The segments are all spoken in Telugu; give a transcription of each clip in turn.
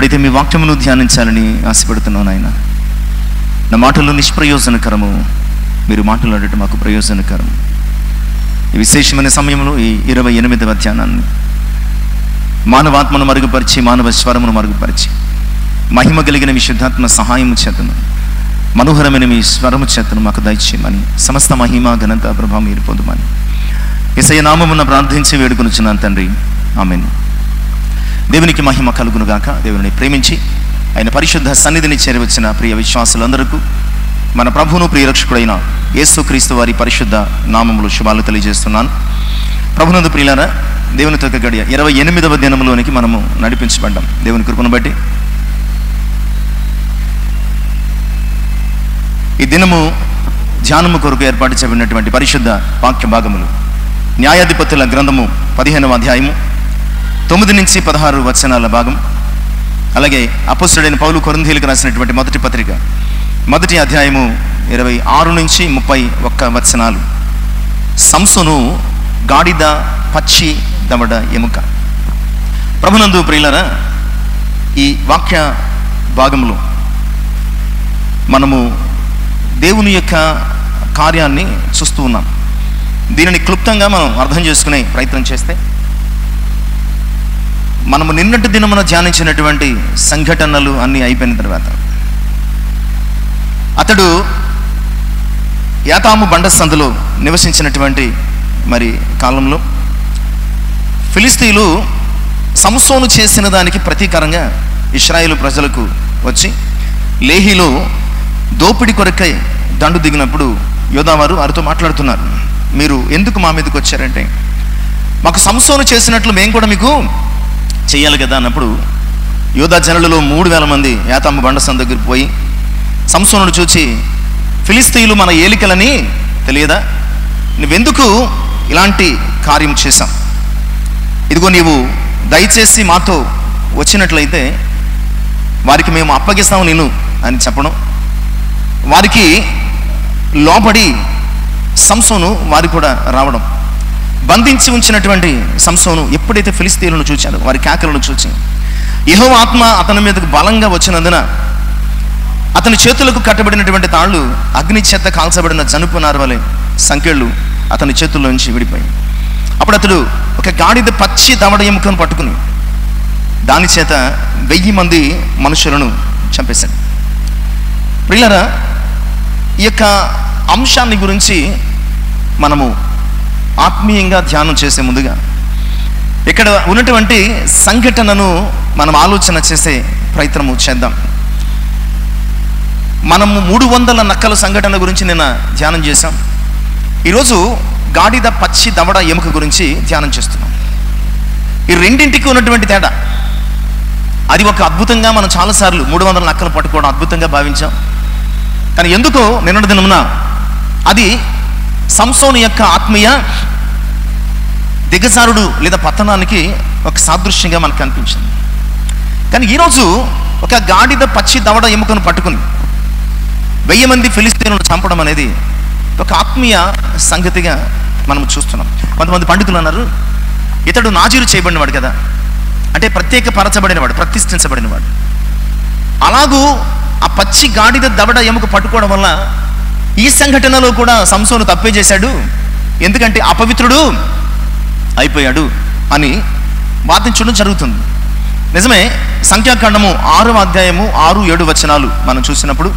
ఇప్పుడైతే మీ వాక్యమును ధ్యానించాలని ఆశపడుతున్నాను ఆయన. నా మాటలు నిష్ప్రయోజనకరము, మీరు మాట్లాడటం మాకు ప్రయోజనకరం. ఈ విశేషమైన సమయంలో ఈ 28వ ధ్యానాన్ని మానవాత్మను మరుగుపరిచి, మానవ స్వరమును మరుగుపరిచి, మహిమ కలిగిన విశుద్ధాత్మ సహాయము చేతను, మనోహరమైన మీ స్వరము చేతను మాకు దయచేయమని, సమస్త మహిమ ఘనత ప్రభావం మీరు పొందమని యేసయ్య నామమున ప్రార్థించి వేడుకొనుచున్నాను తండ్రి, ఆమేన్. దేవునికి మహిమ కలుగునుగాక. దేవుని ప్రేమించి ఆయన పరిశుద్ధ సన్నిధిని చేరవచ్చిన ప్రియ విశ్వాసులందరికీ మన ప్రభువును ప్రియరక్షకుడైన యేసుక్రీస్తు వారి పరిశుద్ధ నామములు శుభాలు తెలియజేస్తున్నాను. ప్రభునందు ప్రియులారా, దేవునితో గడియ 28వ దినములోనికి మనము నడిపించబడ్డాం దేవుని కృపను బట్టి. ఈ దినము ధ్యానము కొరకు ఏర్పాటు చేయబడినటువంటి పరిశుద్ధ వాక్య భాగములు న్యాయాధిపతుల గ్రంథము 15వ అధ్యాయము 9 నుంచి 16 వచనాల భాగం, అలాగే అపోస్తలుడైన పౌలు కొరింథీయులకు రాసినటువంటి మొదటి పత్రిక 1వ అధ్యాయము 26 నుంచి 31 వచనాలు. సంసోను గాడిద పచ్చి దవడ ఎముక. ప్రభునందు ప్రియులారా, ఈ వాక్య భాగంలో మనము దేవుని యొక్క కార్యాన్ని చూస్తూ ఉన్నాం. దీనిని క్లుప్తంగా మనం అర్థం చేసుకునే ప్రయత్నం చేస్తే, మనము నిన్నటి దినమున ధ్యానించినటువంటి సంఘటనలు అన్నీ అయిపోయిన తర్వాత అతడు యాతాము బండ సందులో నివసించినటువంటి మరి కాలంలో ఫిలిస్తీయులు సంసోను చేసిన దానికి ప్రతీకారంగా ఇశ్రాయేలు ప్రజలకు వచ్చి లేహీలో దోపిడి కొరకై దండు దిగినప్పుడు యోధావారు వారితో మాట్లాడుతున్నారు. మీరు ఎందుకు మా మీదకి వచ్చారంటే, మాకు సంసోను చేసినట్లు మేము కూడా మీకు చెయ్యాలి కదా అన్నప్పుడు యోధా జనులలో 3000 మంది యాతాము బండ సందు దగ్గరికి పోయి సంసోనుడు చూచి, ఫిలిస్తీయులు మన ఏలికలని తెలియదా? నువ్వెందుకు ఇలాంటి కార్యం చేశాం? ఇదిగో నీవు దయచేసి మాతో వచ్చినట్లయితే వారికి మేము అప్పగిస్తాము నిన్ను అని చెప్పడం, వారికి లోబడి సంసోను వారి కూడా రావడం, బంధించి ఉంచినటువంటి సంసోను ఎప్పుడైతే ఫిలిస్తీయులను చూచాడో, వారి కేకలను చూచి యెహోవా ఆత్మ అతని మీదకు బలంగా వచ్చినందున అతని చేతులకు కట్టబడినటువంటి తాళ్ళు అగ్ని చేత కాల్చబడిన జనుపు నారవలే సంకెళ్ళు అతని చేతుల్లోంచి విడిపోయి, అప్పుడు అతడు ఒక గాడిద పచ్చి దవడ ఎముకను పట్టుకుని దాని చేత 1000 మంది మనుషులను చంపేశాడు. ప్రియులారా, ఈ యొక్క అంశాన్ని గురించి మనము ఆత్మీయంగా ధ్యానం చేసే ముందుగా ఇక్కడ ఉన్నటువంటి సంఘటనను మనం ఆలోచన చేసే ప్రయత్నము చేద్దాం. మనము 300 నక్కల సంఘటన గురించి నిన్న ధ్యానం చేశాం. ఈరోజు గాడిద పచ్చి దవడ ఎముక గురించి ధ్యానం చేస్తున్నాం. ఈ రెండింటికి ఉన్నటువంటి తేడా, అది ఒక అద్భుతంగా మనం చాలాసార్లు 300 నక్కలు పట్టుకోవడం అద్భుతంగా భావించాం. కానీ ఎందుకో నిన్నటి దినమున అది సంసోను యొక్క ఆత్మీయ దిగజారుడు లేదా పతనానికి ఒక సాదృశ్యంగా మనకు అనిపించింది. కానీ ఈరోజు ఒక గాడిద పచ్చి దవడ ఎముకను పట్టుకుని 1000 మంది ఫిలిస్తీయులను చంపడం అనేది ఒక ఆత్మీయ సంగతిగా మనం చూస్తున్నాం. కొంతమంది పండితులు అన్నారు, ఇతడు నాజీరు చేయబడినవాడు కదా, అంటే ప్రత్యేకపరచబడినవాడు, ప్రతిష్ఠించబడినవాడు. అలాగూ ఆ పచ్చి గాడిద దవడ ఎముక పట్టుకోవడం వల్ల ఈ సంఘటనలో కూడా సంసోను తప్పే చేశాడు, ఎందుకంటే అపవిత్రుడు అయిపోయాడు అని వాదించడం జరుగుతుంది. నిజమే. సంఖ్యాకాండము 6వ అధ్యాయము 6-7 వచనాలు మనం చూసినప్పుడు,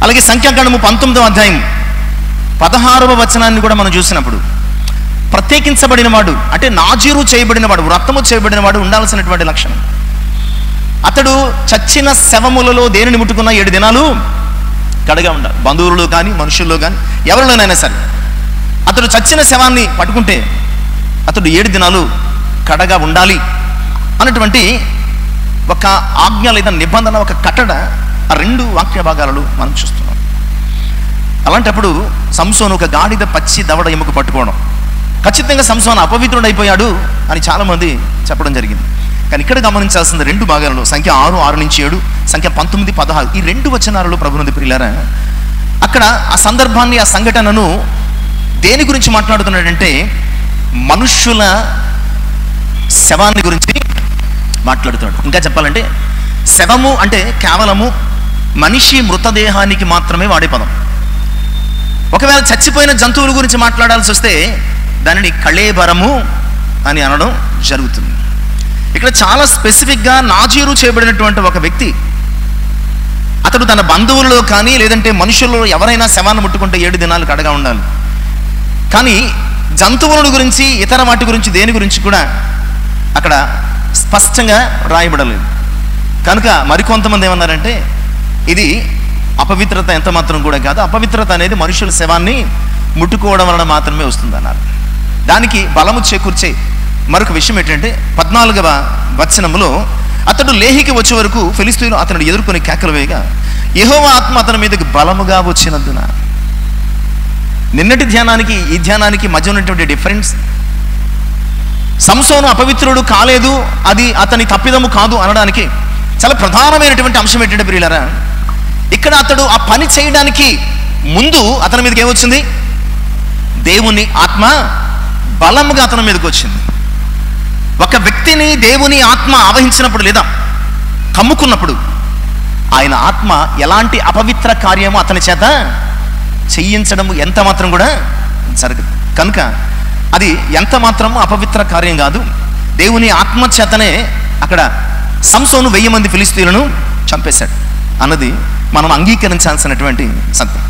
అలాగే సంఖ్యాకాండము 19వ అధ్యాయం 16వ వచనాన్ని కూడా మనం చూసినప్పుడు, ప్రత్యేకించబడిన వాడు అంటే నాజీరు చేయబడినవాడు, వ్రతము చేయబడినవాడు ఉండాల్సినటువంటి లక్షణం. అతడు చచ్చిన శవములలో దేనిని ముట్టుకున్నా 7 దినాలు కడగా ఉండాలి. బంధువులలో కానీ మనుషుల్లో కానీ ఎవరిలోనైనా సరే అతడు చచ్చిన శవాన్ని పట్టుకుంటే అతడు 7 దినాలు కడగా ఉండాలి అన్నటువంటి ఒక ఆజ్ఞ లేదా నిబంధన, ఒక కట్టడ ఆ 2 వాక్య భాగాలలో మనం చూస్తున్నాం. అలాంటప్పుడు సంసోను ఒక గాడిద పచ్చి దవడ ఎముక పట్టుకోవడం, ఖచ్చితంగా సంసోను అపవిత్రుడు అయిపోయాడు అని చాలామంది చెప్పడం జరిగింది. కానీ ఇక్కడ గమనించాల్సిన 2 భాగాలలో సంఖ్య 6-6-7, సంఖ్య 19-16 ఈ 2 వచనాలలో ప్రభునందు ప్రియులారా, అక్కడ ఆ సందర్భాన్ని, ఆ సంఘటనను దేని గురించి మాట్లాడుతున్నాడంటే మనుష్యుల శవాన్ని గురించి, మాట్లాడుతున్నాడు. ఇంకా చెప్పాలంటే శవము అంటే కేవలము మనిషి మృతదేహానికి మాత్రమే వాడే పదం. ఒకవేళ చచ్చిపోయిన జంతువుల గురించి మాట్లాడాల్సి వస్తే దానిని కళేబరము అని అనడం జరుగుతుంది. ఇక్కడ చాలా స్పెసిఫిక్గా నాజీరు చేయబడినటువంటి ఒక వ్యక్తి, అతడు తన బంధువులలో కానీ లేదంటే మనుషుల్లో ఎవరైనా శవాన్ని ముట్టుకుంటే 7 దినాలు కడగా ఉండాలి. కానీ జంతువుల గురించి ఇతర వాటి గురించి దేని గురించి కూడా అక్కడ స్పష్టంగా రాయబడలేదు. కనుక మరికొంతమంది ఏమన్నారంటే ఇది అపవిత్రత ఎంత మాత్రం కూడా కాదు, అపవిత్రత అనేది మనుషుల శవాన్ని ముట్టుకోవడం వలన మాత్రమే వస్తుందన్నారు. దానికి బలము చేకూర్చే మరొక విషయం ఏంటంటే 14వ వచనములో అతడు లేహికి వచ్చే వరకు ఫిలిష్తీయులు అతను ఎదుర్కొని కేకలు వేయగా యెహోవా ఆత్మ అతని మీదకి బలముగా వచ్చినందున. నిన్నటి ధ్యానానికి ఈ ధ్యానానికి మధ్య ఉన్నటువంటి డిఫరెన్స్, సంసోను అపవిత్రుడు కాలేదు, అది అతని తప్పిదము కాదు అనడానికి చాలా ప్రధానమైనటువంటి అంశం ఏంటంటే ప్రియులారా, ఇక్కడ అతడు ఆ పని చేయడానికి ముందు అతని మీదకి ఏమొచ్చింది? దేవుని ఆత్మ బలముగా అతని మీదకి వచ్చింది. ఒక వ్యక్తిని దేవుని ఆత్మ ఆవహించినప్పుడు లేదా కమ్ముకున్నప్పుడు ఆయన ఆత్మ ఎలాంటి అపవిత్ర కార్యము అతని చేత చెయ్యించడం ఎంత మాత్రం కూడా జరగదు. కనుక అది ఎంత మాత్రం అపవిత్ర కార్యం కాదు. దేవుని ఆత్మ చేతనే అక్కడ సంసోను 1000 మంది ఫిలిష్తీయులను చంపేశాడు అన్నది మనం అంగీకరించాల్సినటువంటి సత్యం.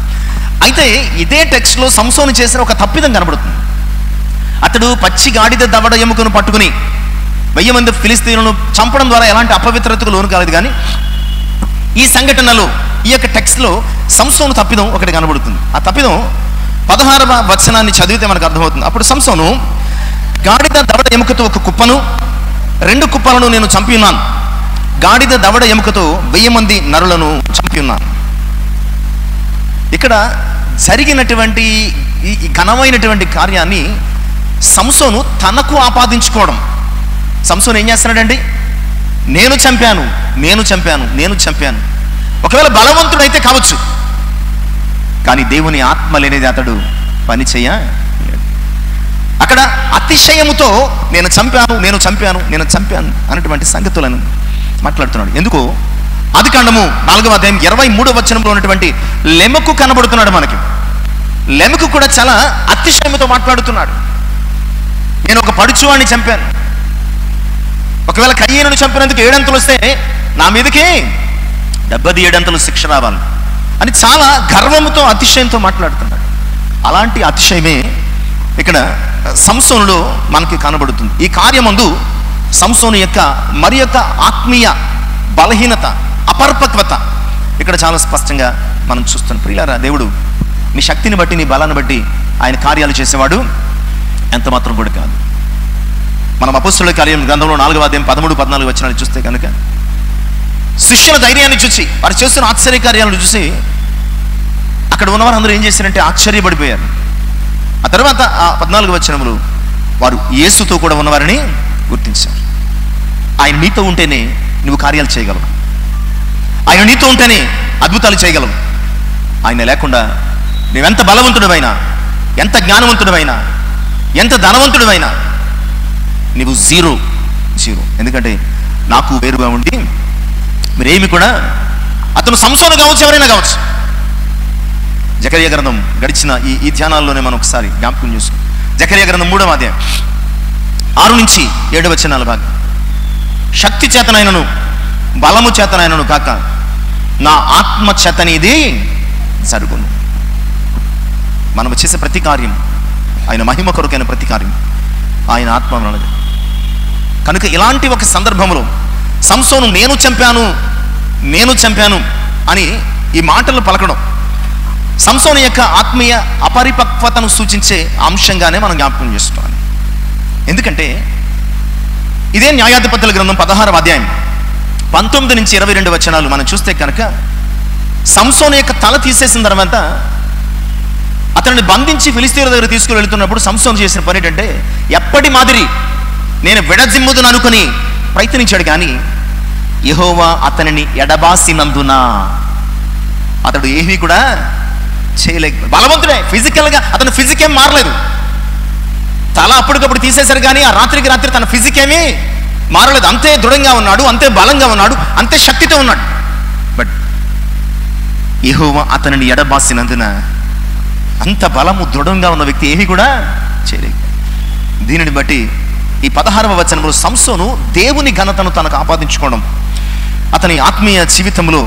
అయితే ఇదే టెక్స్ట్లో సంసోను చేసిన ఒక తప్పిదం కనబడుతుంది. అతడు పచ్చి గాడిద దవడ ఎముకను పట్టుకుని 1000 మంది ఫిలిష్తీయులను చంపడం ద్వారా ఎలాంటి అపవిత్రతకు లోను కాలేదు. కానీ ఈ సంఘటనలో ఈ యొక్క టెక్స్ట్లో సంసోను తప్పిదం ఒకటి కనబడుతుంది. ఆ తప్పిదం 16వ వచనాన్ని చదివితే మనకు అర్థమవుతుంది. అప్పుడు సంసోను గాడిద దవడ ఎముకతో ఒక కుప్పను 2 కుప్పలను నేను చంపి ఉన్నాను, గాడిద దవడ ఎముకతో 1000 మంది నరులను చంపి ఉన్నాను. ఇక్కడ జరిగినటువంటి ఈ ఘనమైనటువంటి కార్యాన్ని సంసోను తనకు ఆపాదించుకోవడం. సంసోను ఏం చేస్తున్నాడండి? నేను చంపాను, నేను చంపాను, నేను చంపాను. ఒకవేళ బలవంతుడైతే కావచ్చు, కానీ దేవుని ఆత్మ లేనిది అతడు పని చేయలేడు. అక్కడ అతిశయముతో నేను చంపాను, నేను చంపాను, నేను చంపాను అన్నటువంటి సంగతులను మాట్లాడుతున్నాడు. ఎందుకు? ఆదికాండము 4వ అధ్యాయం 23వ వచనంలో ఉన్నటువంటి లెమెకు కనబడుతున్నాడు మనకి. లెమెకు కూడా చాలా అతిశయముతో మాట్లాడుతున్నాడు. నేను ఒక పడుచువాడిని చంపాను, ఒకవేళ కయ్యేనును చంపినందుకు 7 అంతలు వస్తే నా మీదకి 77 అంతలు శిక్ష రావాలి అని చాలా గర్వంతో అతిశయంతో మాట్లాడుతున్నాడు. అలాంటి అతిశయమే ఇక్కడ సంసోనులో మనకి కనబడుతుంది. ఈ కార్యమందు సంసోను యొక్క మరి యొక్క ఆత్మీయ బలహీనత, అపరిపక్వత ఇక్కడ చాలా స్పష్టంగా మనం చూస్తున్నాం. ప్రియులారా, దేవుడు నీ శక్తిని బట్టి నీ బలాన్ని బట్టి ఆయన కార్యాలు చేసేవాడు ఎంత మాత్రం కూడా కాదు. మనం అపొస్తలుల కార్యం గ్రంథంలో 4వ అధ్యాయం 13-14 వచనాలు చూస్తే కనుక శిష్యుల ధైర్యాన్ని చూసి, వారు చేస్తున్న ఆశ్చర్య కార్యాలను చూసి అక్కడ ఉన్నవారు అందరూ ఏం చేశారంటే ఆశ్చర్యపడిపోయారు. ఆ తర్వాత ఆ 14వ వచనములు వారు యేసుతో కూడా ఉన్నవారిని గుర్తించారు. ఆయన నీతో ఉంటేనే నువ్వు కార్యాలు చేయగలవు, ఆయన నీతో ఉంటేనే అద్భుతాలు చేయగలవు. ఆయన లేకుండా నువ్వెంత బలవంతుడివైనా, ఎంత జ్ఞానవంతుడివైనా, ఎంత ధనవంతుడివైనా నువ్వు జీరో. ఎందుకంటే నాకు వేరుగా ఉండి మీరేమి కూడా, అతను సంసోను కావచ్చు, ఎవరైనా కావచ్చు. జకర్యా గ్రంథం గడిచిన ఈ ధ్యానాల్లోనే మనం ఒకసారి జ్ఞాపకం చేసుకో. జకర్యా గ్రంథం 3వ అధ్యాయం 6-7 వచనాల భాగం. శక్తి చేతనైనను బలము చేతనైనను కాక నా ఆత్మ చేతనిది జరుగును. మనం చేసే ప్రతి కార్యం ఆయన మహిమ కొరకైన ప్రతి కార్యం ఆయన ఆత్మ అన్నది. కనుక ఇలాంటి ఒక సందర్భంలో సంసోను నేను చంపాను అని ఈ మాటలు పలకడం సంసోను యొక్క ఆత్మీయ అపరిపక్వతను సూచించే అంశంగానే మనం జ్ఞాపకం చేసుకోవాలి. ఎందుకంటే ఇదే న్యాయాధిపతుల గ్రంథం 16వ అధ్యాయం 19-22 వచనాలు మనం చూస్తే కనుక సంసోను యొక్క తల తీసేసిన తర్వాత అతన్ని బంధించి ఫిలిష్తీయుల దగ్గర తీసుకుని వెళుతున్నప్పుడు సంసోను చేసిన పని ఏంటంటే, ఎప్పటి మాదిరి నేను విడజిమ్ముదును అనుకుని ప్రయత్నించాడు, కానీ యెహోవా అతనిని ఎడబాసినందున అతడు ఏమీ కూడా చేయలేక, బలవంతుడే ఫిజికల్గా, అతను ఫిజిక్ ఏం మారలేదు. తల అప్పటికప్పుడు తీసేశారు, కానీ ఆ రాత్రికి రాత్రి తన ఫిజిక్ ఏమీ మారలేదు. అంతే దృఢంగా ఉన్నాడు, అంతే బలంగా ఉన్నాడు, అంతే శక్తితో ఉన్నాడు. బట్ యెహోవా అతనిని ఎడబాసినందున అంత బలము దృఢంగా ఉన్న వ్యక్తి ఏమీ కూడా చేయలేదు. దీనిని బట్టి ఈ 16వ వచనంలో సంసోను దేవుని ఘనతను తనకు ఆపాదించుకోవడం అతని ఆత్మీయ జీవితంలో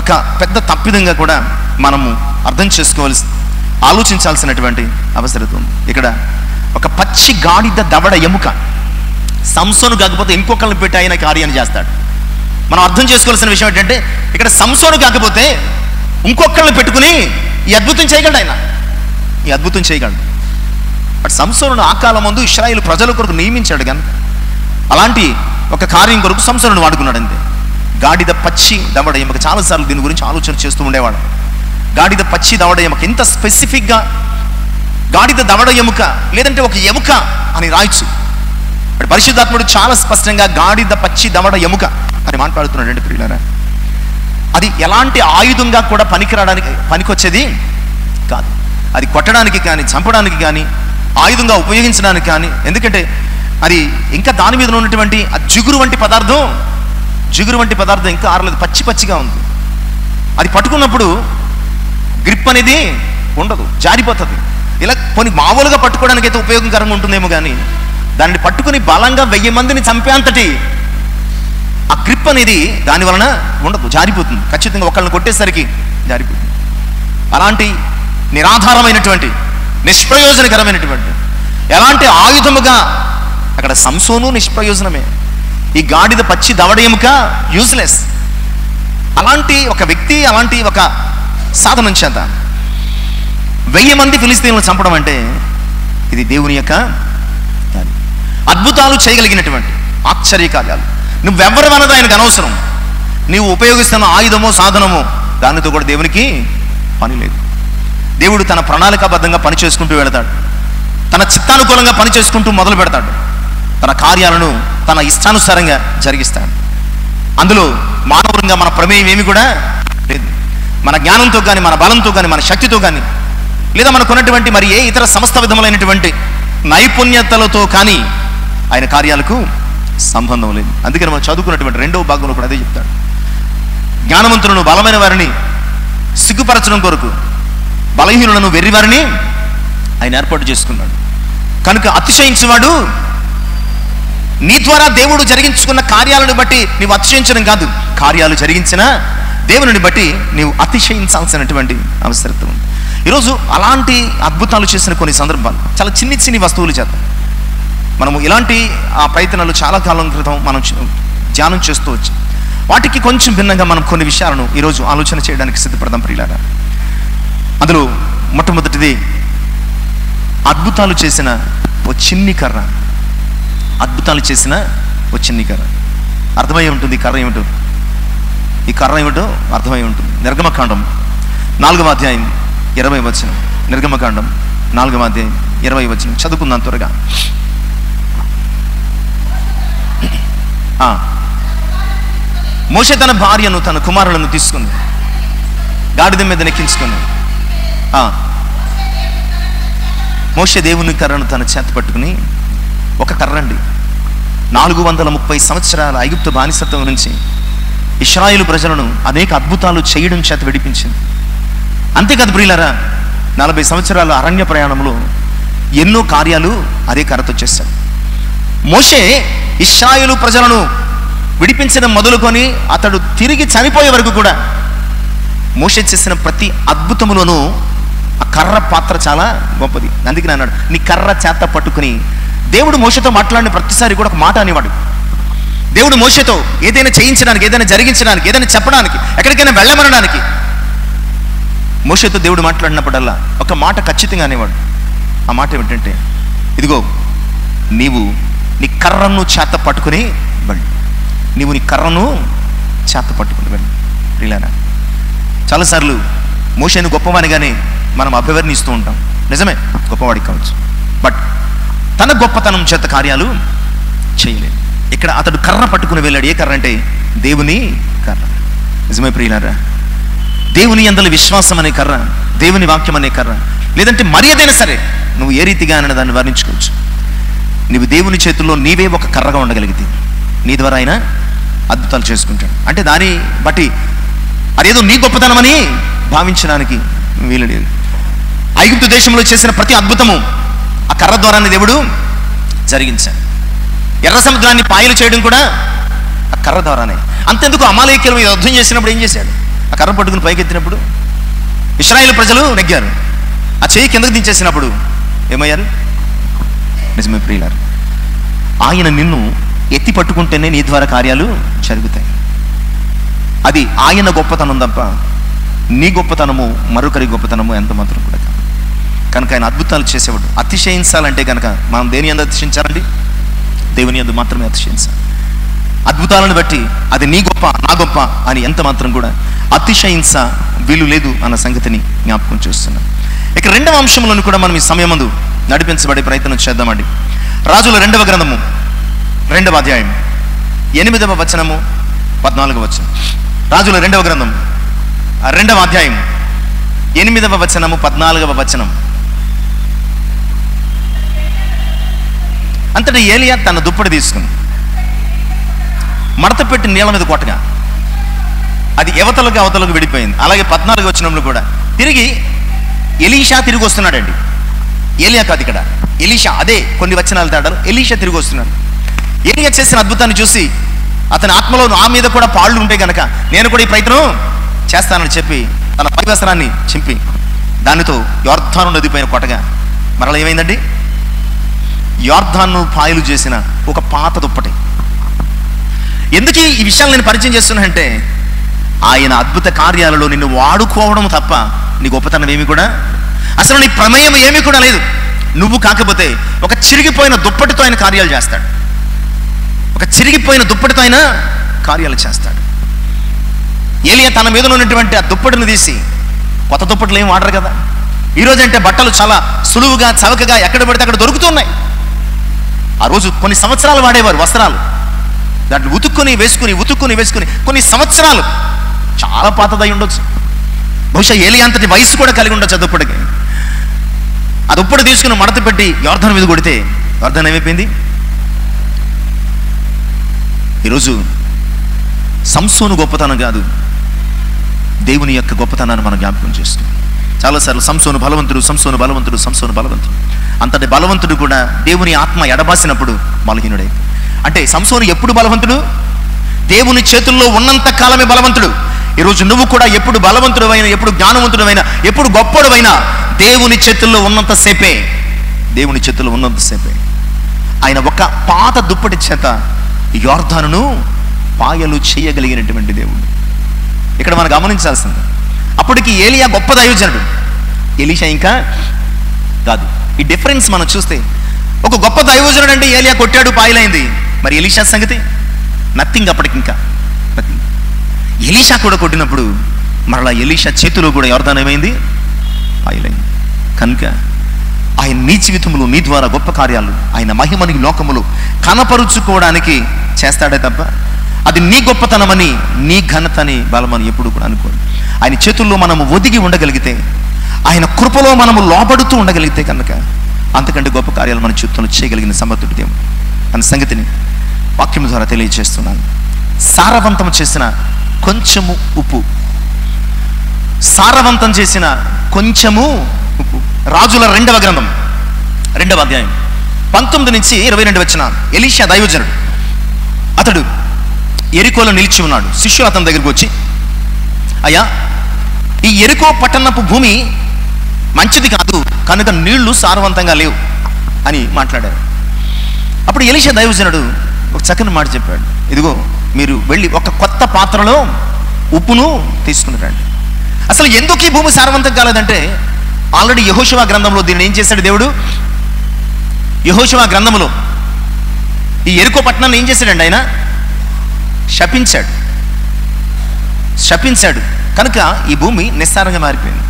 ఒక పెద్ద తప్పిదంగా కూడా మనము అర్థం చేసుకోవాల్సి ఆలోచించాల్సినటువంటి అవసరం ఉంది. ఇక్కడ ఒక పచ్చి గాడిద దవడ ఎముక సంసోను కాకపోతే ఇంకొకరిని పెట్టి ఆయన కార్యాన్ని చేస్తాడు. మనం అర్థం చేసుకోవాల్సిన విషయం ఏంటంటే ఇక్కడ సంసోను కాకపోతే ఇంకొకరిని పెట్టుకుని ఈ అద్భుతం చేయగలడు. ఆయన ఈ అద్భుతం చేయగలడు. బట్ సంసోనును ఆ కాలం ముందు ఇశ్రాయేలు ప్రజల కొరకు నియమించాడు కనుక అలాంటి ఒక కార్యం కొరకు సంసోనును వాడుకున్నాడు అంతే. గాడిద పచ్చి దవడ ఎముక, చాలాసార్లు దీని గురించి ఆలోచన చేస్తూ ఉండేవాడు. గాడిద పచ్చి దవడ ఎముక, ఇంత స్పెసిఫిక్గా గాడిద దవడ ఎముక లేదంటే ఒక ఎముక అని రాయొచ్చు. పరిశుద్ధాత్ముడు చాలా స్పష్టంగా గాడిద పచ్చి దవడ ఎముక అని మాట్లాడుతున్నాడు. ప్రియులారా, అది ఎలాంటి ఆయుధంగా కూడా పనికొచ్చేది కాదు. అది కొట్టడానికి కానీ చంపడానికి కానీ ఆయుధంగా ఉపయోగించడానికి కానీ, ఎందుకంటే అది ఇంకా దాని మీద ఉన్నటువంటి ఆ జిగురు వంటి పదార్థం ఇంకా ఆరలేదు, పచ్చిగా ఉంది. అది పట్టుకున్నప్పుడు గ్రిప్ అనేది ఉండదు, జారిపోతుంది. ఇలా కొన్ని మామూలుగా పట్టుకోవడానికి అయితే ఉపయోగకరంగా ఉంటుందేమో కానీ దాన్ని పట్టుకుని బలంగా 1000 మందిని చంపేంతటి ఆ గ్రిప్ అనేది దాని వలన ఉండదు, జారిపోతుంది. ఖచ్చితంగా ఒకళ్ళని కొట్టేసరికి జారిపోతుంది. అలాంటి నిరాధారమైనటువంటి నిష్ప్రయోజనకరమైనటువంటి ఎలాంటి ఆయుధముగా అక్కడ సంసోను నిష్ప్రయోజనమే. ఈ గాడిద పచ్చి దవడ ఎముక యూజ్లెస్. అలాంటి ఒక వ్యక్తి, అలాంటి ఒక సాధనం చేత 1000 మంది ఫిలిస్తీన్లను చంపడం అంటే ఇది దేవుని యొక్క అద్భుతాలు చేయగలిగినటువంటి ఆశ్చర్యకార్యాలు. నువ్వెవ్వరమన్నది ఆయనకు అనవసరం. నీవు ఉపయోగిస్తున్న ఆయుధమో సాధనమో దానితో కూడా దేవునికి పని లేదు. దేవుడు తన ప్రణాళికాబద్ధంగా పనిచేసుకుంటూ వెళతాడు. తన చిత్తానుకూలంగా పనిచేసుకుంటూ మొదలు పెడతాడు. తన కార్యాలను తన ఇష్టానుసారంగా జరిగిస్తాడు. అందులో మానవులంగా మన ప్రమేయం ఏమి కూడా లేదు. మన జ్ఞానంతో కానీ, మన బలంతో కానీ, మన శక్తితో కానీ, లేదా మనకున్నటువంటి మరి ఏ ఇతర సమస్త విధములైనటువంటి నైపుణ్యతలతో కానీ ఆయన కార్యాలకు సంబంధం లేదు. అందుకని మనం చదువుకున్నటువంటి 2వ భాగంలో కూడా అదే చెప్తాడు. జ్ఞానవంతులను, బలమైన వారిని సిగ్గుపరచడం కొరకు బలహీనులను, వెర్రివారిని ఆయన ఏర్పాటు చేసుకున్నాడు. కనుక అతిశయించేవాడు నీ ద్వారా దేవుడు జరిగించుకున్న కార్యాలను బట్టి నీవు అతిశయించడం కాదు, కార్యాలు జరిగించిన దేవుని బట్టి నీవు అతిశయించాల్సినటువంటి అవసరం ఉంది. ఈరోజు అలాంటి అద్భుతాలు చేసిన కొన్ని సందర్భాలు చాలా చిన్ని వస్తువులు చేత మనము ఇలాంటి ప్రయత్నాలు చాలా కాలం క్రితం మనం ధ్యానం చేస్తూ వచ్చాం. వాటికి కొంచెం భిన్నంగా మనం కొన్ని విషయాలను ఈరోజు ఆలోచన చేయడానికి సిద్ధపడదాం ప్రియులారా. అందులో మొట్టమొదటిది అద్భుతాలు చేసిన ఓ చిన్ని కర్ర. అద్భుతాలు చేసిన ఓ చిన్ని కర్ర. అర్థమై ఉంటుంది ఈ కర్ర ఏమిటో. ఈ కర్ర ఏమిటో అర్థమై ఉంటుంది. నిర్గమకాండం 4వ అధ్యాయం 20వ వచనం. నిర్గమకాండం 4వ అధ్యాయం 20వ వచనం చదువుకుందాం త్వరగా. మోషే తన భార్యను, తన కుమారులను తీసుకుంది, గాడిద మీద నెక్కించుకుంది. మోషే దేవుని కర్రను తన చేత పట్టుకుని, ఒక కర్రండి 430 సంవత్సరాల ఐగుప్తు బానిసత్వం నుంచి ఇశ్రాయేలు ప్రజలను అనేక అద్భుతాలు చేయడం చేత విడిపించింది. అంతేకాదు ప్రియులారా, 40 సంవత్సరాల అరణ్య ప్రయాణంలో ఎన్నో కార్యాలు అదే కర్రతో చేశాడు. మోషే ఇశ్రాయేలు ప్రజలను విడిపించడం మొదలుకొని అతడు తిరిగి చనిపోయే వరకు కూడా మోషే చేసిన ప్రతి అద్భుతములోనూ ఆ కర్ర పాత్ర చాలా గొప్పది. అందుకని అన్నాడు, నీ కర్ర చేత పట్టుకుని. దేవుడు మోషేతో మాట్లాడిన ప్రతిసారి కూడా ఒక మాట అనేవాడు. దేవుడు మోషేతో ఏదైనా చేయించడానికి, ఏదైనా జరిగించడానికి, ఏదైనా చెప్పడానికి, ఎక్కడికైనా వెళ్ళమనడానికి మోషేతో దేవుడు మాట్లాడినప్పుడల్లా ఒక మాట ఖచ్చితంగా అనేవాడు. ఆ మాట ఏమిటంటే, ఇదిగో నీవు నీ కర్రను చేత పట్టుకుని వెళ్ళు. నీవు నీ కర్రను చేత పట్టుకుని వెళ్ళు. ప్రియులారా, చాలాసార్లు మోషేను గొప్పవానిగానే మనం అభివర్ణిస్తూ ఉంటాం. నిజమే, గొప్పవాడికి కావచ్చు. బట్ తన గొప్పతనం చేత కార్యాలు చేయలేదు. ఇక్కడ అతడు కర్ర పట్టుకుని వెళ్ళాడు. ఏ కర్ర అంటే దేవుని కర్ర. నిజమే ప్రియులారా, దేవుని యందలి విశ్వాసం అనే కర్ర, దేవుని వాక్యం అనే కర్ర, లేదంటే మరి ఏదైనా సరే నువ్వు ఏ రీతిగా అనే దాన్ని వర్ణించుకోవచ్చు. నువ్వు దేవుని చేతుల్లో నీవే ఒక కర్రగా ఉండగలిగితే, నీ ద్వారా ఆయన అద్భుతాలు చేసుకుంటాడు. అంటే దాన్ని బట్టి అదేదో నీ గొప్పతనమని భావించడానికి వీలు లేదు. ఐగుప్తు దేశంలో చేసిన ప్రతి అద్భుతము ఆ కర్ర ద్వారానే దేవుడు జరిగించాడు. ఎర్ర సముద్రాన్ని పాయలు చేయడం కూడా ఆ కర్ర ద్వారానే. అంతెందుకు, అమాలేకీయుల మీద యుద్ధం చేసినప్పుడు ఏం చేశాడు? ఆ కర్ర పట్టుకుని పైకెత్తినప్పుడు ఇశ్రాయేలు ప్రజలు నెగ్గారు. ఆ చేయి కిందకు దించేసినప్పుడు ఏమయ్యారు? నిజమే ప్రియులారు, ఆయన నిన్ను ఎత్తి పట్టుకుంటేనే నీ ద్వారా కార్యాలు జరుగుతాయి. అది ఆయన గొప్పతనం తప్ప నీ గొప్పతనము మరొకరి గొప్పతనము ఎంత మాత్రం కూడా కాదు. కనుక ఆయన అద్భుతాలు చేసేవాడు. అతిశయించాలంటే కనుక మనం దేని యందు అతిశయించాలండి? దేవుని యందు మాత్రమే అతిశయించాలి. అద్భుతాలను బట్టి అది నీ గొప్ప నా గొప్ప అని ఎంత మాత్రం కూడా అతిశయించ వీలు లేదు అన్న సంగతిని జ్ఞాపకం చేస్తున్నాం. ఇక రెండవ అంశంలోని కూడా మనం ఈ సమయమందు నడిపించబడే ప్రయత్నం చేద్దామండి. రాజుల 2వ గ్రంథము 2వ అధ్యాయం 8వ వచనము 14వ వచనం. రాజుల 2వ గ్రంథం 2వ అధ్యాయం 8వ వచనము 14వ వచనం. అంతటా ఏలియా తన దుప్పటి తీసుకుని మడత పెట్టి నీళ్ళ మీద కొట్టగా అది అవతలకు విడిపోయింది. అలాగే 14వ వచనంలో కూడా తిరిగి ఎలీషా తిరిగి వస్తున్నాడండి. ఏలియా కాదు ఇక్కడ, ఎలీషా. అదే కొన్ని వచనాలు తేడాలు. ఎలీషా తిరిగి వస్తున్నాడు. ఏలియా చేసిన అద్భుతాన్ని చూసి అతని ఆత్మలో నా మీద కూడా పాళ్ళు ఉంటే కనుక నేను కూడా ఈ ప్రయత్నం చేస్తానని చెప్పి తన పై వస్త్రాన్ని చింపి దానితో యొర్దాను నది పైన కొట్టగా మరలా ఏమైందండి? యొర్దాను పాయలు చేసిన ఒక పాత దుప్పటి. ఎందుకు ఈ విషయాలు నేను పరిచయం చేస్తున్నానంటే, ఆయన అద్భుత కార్యాలలో నిన్ను వాడుకోవడం తప్ప నీ గొప్పతనం ఏమి కూడా, అసలు నీ ప్రమేయం ఏమీ కూడా లేదు. నువ్వు కాకపోతే ఒక చిరిగిపోయిన దుప్పటితో ఆయన కార్యాలు చేస్తాడు. ఒక చిరిగిపోయిన దుప్పటితో ఆయన కార్యాలు చేస్తాడు. ఏలియా తన మీద ఉన్నటువంటి ఆ దుప్పటిని తీసి, కొత్త దుప్పట్లు ఏం వాడరు కదా ఈరోజు, అంటే బట్టలు చాలా సులువుగా చవకగా ఎక్కడ పడితే అక్కడ దొరుకుతున్నాయి. ఆ రోజు కొన్ని సంవత్సరాలు వాడేవారు వస్త్రాలు. దాన్ని ఉతుక్కుని వేసుకుని కొన్ని సంవత్సరాలు, చాలా పాతదై ఉండొచ్చు. బహుశా ఏలియా అంతటి వయసు కూడా కలిగి ఉండొచ్చు ఆ దుప్పటికి. ఆ దుప్పటి తీసుకుని మడత పెట్టి యొర్దాను మీద కొడితే యొర్దాను ఏమైపోయింది? ఈరోజు సంసోను గొప్పతనం కాదు, దేవుని యొక్క గొప్పతనాన్ని మనం జ్ఞాపకం చేస్తున్నాం. చాలాసార్లు సంసోను బలవంతుడు. అంతటి బలవంతుడు కూడా దేవుని ఆత్మ ఎడబాసినప్పుడు బలహీనుడై. అంటే సంసోను ఎప్పుడు బలవంతుడు? దేవుని చేతుల్లో ఉన్నంత కాలమే బలవంతుడు. ఈరోజు నువ్వు కూడా ఎప్పుడు బలవంతుడైనా, ఎప్పుడు జ్ఞానవంతుడైనా, ఎప్పుడు గొప్పడువైనా దేవుని చేతుల్లో ఉన్నంతసేపే. ఆయన ఒక పాత దుప్పటి చేత యొర్దానును పాయలు చేయగలిగినటువంటి దేవుడు. ఇక్కడ మనం గమనించాల్సింది, అప్పటికి ఏలియా గొప్ప దైవజనుడు, ఎలీషా ఇంకా కాదు. ఈ డిఫరెన్స్ మనం చూస్తే, ఒక గొప్ప దైవజనుడు అంటే ఏలియా కొట్టాడు, పాయలైంది. మరి ఎలీషా సంగతి నథింగ్. అప్పటికి ఇంకా నథింగ్. ఎలీషా కూడా కొట్టినప్పుడు మరలా ఎలీషా చేతిలో కూడా యొర్దాను ఏమైంది? పాయలైంది. కనుక ఆయన నీ జీవితంలో నీ ద్వారా గొప్ప కార్యాలు, ఆయన మహిమని లోకములో కనపరుచుకోవడానికి చేస్తాడే తప్ప అది నీ గొప్పతనమని, నీ ఘనతని, బలమని ఎప్పుడు కూడా అనుకోడు. ఆయన చేతుల్లో మనము ఒదిగి ఉండగలిగితే, ఆయన కృపలో మనము లోబడుతూ ఉండగలిగితే కనుక అంతకంటే గొప్ప కార్యాలు మన జీవితంలో చేయగలిగిన సమర్థుడు దేవుడు అన్న సంగతిని వాక్యం ద్వారా తెలియజేస్తున్నాను. సారవంతం చేసిన కొంచెము ఉప్పు, సారవంతం చేసిన కొంచెము ఉప్పు. రాజుల 2వ గ్రంథం 2వ అధ్యాయం 19 నుంచి 22 వచనాలు. ఎలీషా దైవజనుడు, అతడు ఎరికోలో నిలిచి ఉన్నాడు. శిష్యులు అతని దగ్గరికి వచ్చి, అయ్యా, ఈ ఎరికో పట్టణపు భూమి మంచిది కాదు కనుక నీళ్లు సారవంతంగా లేవు అని మాట్లాడారు. అప్పుడు ఎలీషా దైవజనుడు ఒక చక్కని మాట చెప్పాడు, ఇదిగో మీరు వెళ్ళి ఒక కొత్త పాత్రలో ఉప్పును తీసుకుని రండి. అసలు ఎందుకు ఈ భూమి సారవంతం కాలేదంటే, ఆల్రెడీ యెహోషువ గ్రంథంలో దీన్ని ఏం చేశాడు దేవుడు? యెహోషువ గ్రంథంలో ఈ ఎరికో పట్టణాన్ని ఏం చేశాడండి? ఆయన శపించాడు. కనుక ఈ భూమి నిస్సారంగా మారిపోయింది.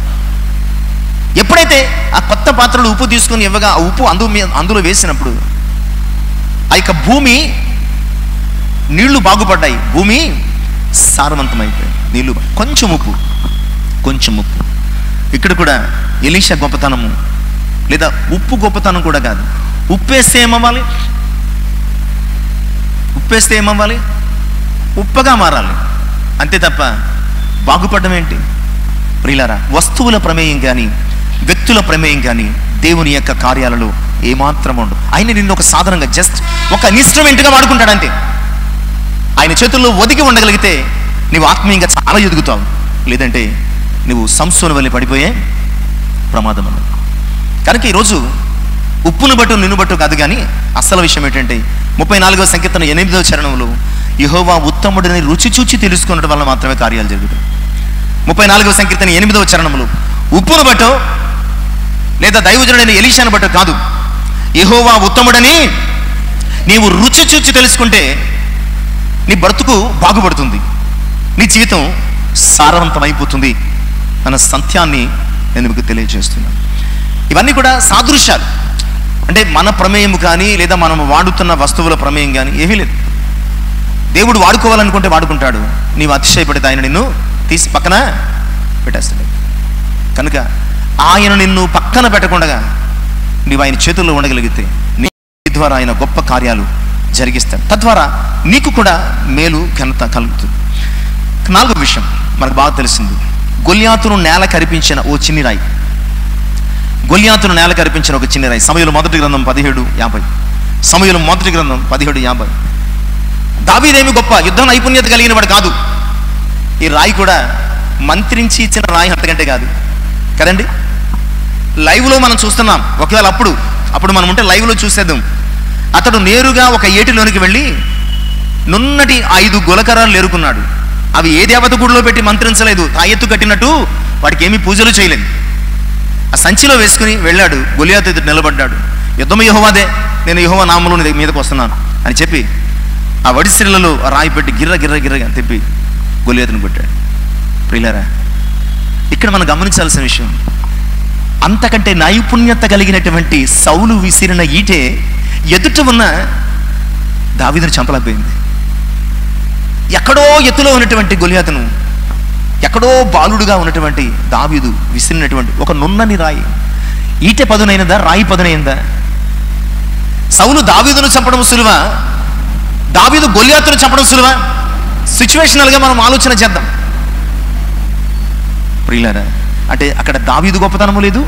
ఎప్పుడైతే ఆ కొత్త పాత్రలు ఉప్పు తీసుకుని ఇవ్వగా ఆ ఉప్పు అందులో వేసినప్పుడు ఆ యొక్క భూమి నీళ్లు బాగుపడ్డాయి, భూమి సారవంతమైపోయింది. నీళ్లు కొంచెం ఉప్పు. ఇక్కడ కూడా ఎలీషా గొప్పతనము లేదా ఉప్పు గొప్పతనం కూడా కాదు. ఉప్పు వేస్తే ఏమవ్వాలి? ఉప్పేస్తే ఏమవ్వాలి? ఉప్పగా మారాలి, అంతే తప్ప బాగుపడడం ఏంటి? ప్రియులారా, వస్తువుల ప్రమేయం కానీ వ్యక్తుల ప్రమేయం కానీ దేవుని యొక్క కార్యాలలో ఏమాత్రం ఉండదు. ఆయన నిన్ను ఒక సాధనంగా, జస్ట్ ఒక ఇన్స్ట్రుమెంట్గా వాడుకుంటాడు అంతే. ఆయన చేతుల్లో ఒదిగి ఉండగలిగితే నువ్వు ఆత్మీయంగా చాలా ఎదుగుతావు, లేదంటే నువ్వు సంసోను వలె పడిపోయే ప్రమాదం అన్నది. కనుక ఈరోజు ఉప్పును బట్టు నిన్ను బట్టు కాదు, కానీ అసలు విషయం ఏంటంటే 34వ సంకీర్తన 8వ చరణంలో యెహోవా ఉత్తముడిని రుచి చూచి తెలుసుకున్నట్టు వల్ల మాత్రమే కార్యాలు జరుగుతాయి. 34వ సంకీర్తన 8వ చరణంలో ఉప్పును బట్టో లేదా దైవజనుడైన ఎలీషాను బట్టో కాదు, యెహోవా ఉత్తముడని నీవు రుచి చూచి తెలుసుకుంటే నీ బ్రతుకు బాగుపడుతుంది, నీ జీవితం సారవంతమైపోతుంది అన్న సత్యాన్ని నేను మీకు తెలియజేస్తున్నాను. ఇవన్నీ కూడా సాదృశ్యాలు, అంటే మన ప్రమేయం కానీ లేదా మనం వాడుతున్న వస్తువుల ప్రమేయం కానీ ఏమీ లేదు. దేవుడు వాడుకోవాలనుకుంటే వాడుకుంటాడు, నీవు అతిశయపడితే ఆయన నిన్ను తీసి పక్కన పెట్టేస్తాడు. కనుక ఆయన నిన్ను పక్కన పెట్టకుండా నీవు ఆయన చేతుల్లో ఉండగలిగితే నీ ద్వారా ఆయన గొప్ప కార్యాలు జరిగిస్తాడు. తద్వారా నీకు కూడా మేలు ఘనత కలుగుతుంది. 4వ విషయం మనకు బాగా తెలిసింది, గొల్యాతును నేల కరిపించిన ఓ చిన్ని రాయి. గొల్యాతును నేల కరిపించిన ఒక చిన్ని రాయి. సమూయేలు మొదటి గ్రంథం 17:50. సమూయేలు మొదటి గ్రంథం 17:50. దావీదేమి గొప్ప యుద్ధ నైపుణ్యత కలిగిన వాడు కాదు. ఈ రాయి కూడా మంత్రించి ఇచ్చిన రాయి అంతకంటే కాదు కదండి. లైవ్లో మనం చూస్తున్నాం. ఒకవేళ అప్పుడు మనం ఉంటే లైవ్లో చూసేద్దాం. అతడు నేరుగా ఒక ఏటిలోనికి వెళ్ళి నున్నటి 5 గులకరాలు ఏరుకున్నాడు. అవి ఏ దేవత గుడిలో పెట్టి మంత్రించలేదు, తాయెత్తు కట్టినట్టు వాడికి ఏమీ పూజలు చేయలేదు. ఆ సంచిలో వేసుకుని వెళ్ళాడు. గొలియాతు ఎదుట నిలబడ్డాడు. యుద్ధము యెహోవాదే, నేను యెహోవా నామములో నీ మీదకి వస్తున్నాను అని చెప్పి ఆ వడిసిళ్లలో రాయి పెట్టి గిర్ర గిర్ర గిర్రగా తిప్పి గొలియాతును కొట్టాడు. ప్రియులారా, ఇక్కడ మనం గమనించాల్సిన విషయం, అంతకంటే నైపుణ్యత కలిగినటువంటి సౌలు విసిరిన ఈటే ఎదుట ఉన్న దావీదును చంపలేకపోయింది. ఎక్కడో ఎత్తులో ఉన్నటువంటి గొలియాతును, ఎక్కడో బాలుడుగా ఉన్నటువంటి దావీదు విసిరినటువంటి ఒక నున్నని రాయి, ఈటె పదునైనదా, రాయి పదునైందా? సౌలు దావీదును చంపడం సులువా, దావీదు గొలియాతును చంపడం సులువా? సిచ్యువేషనల్గా మనం ఆలోచన చేద్దాం. ప్రియులారా, అంటే అక్కడ దావీదు గొప్పతనము లేదు,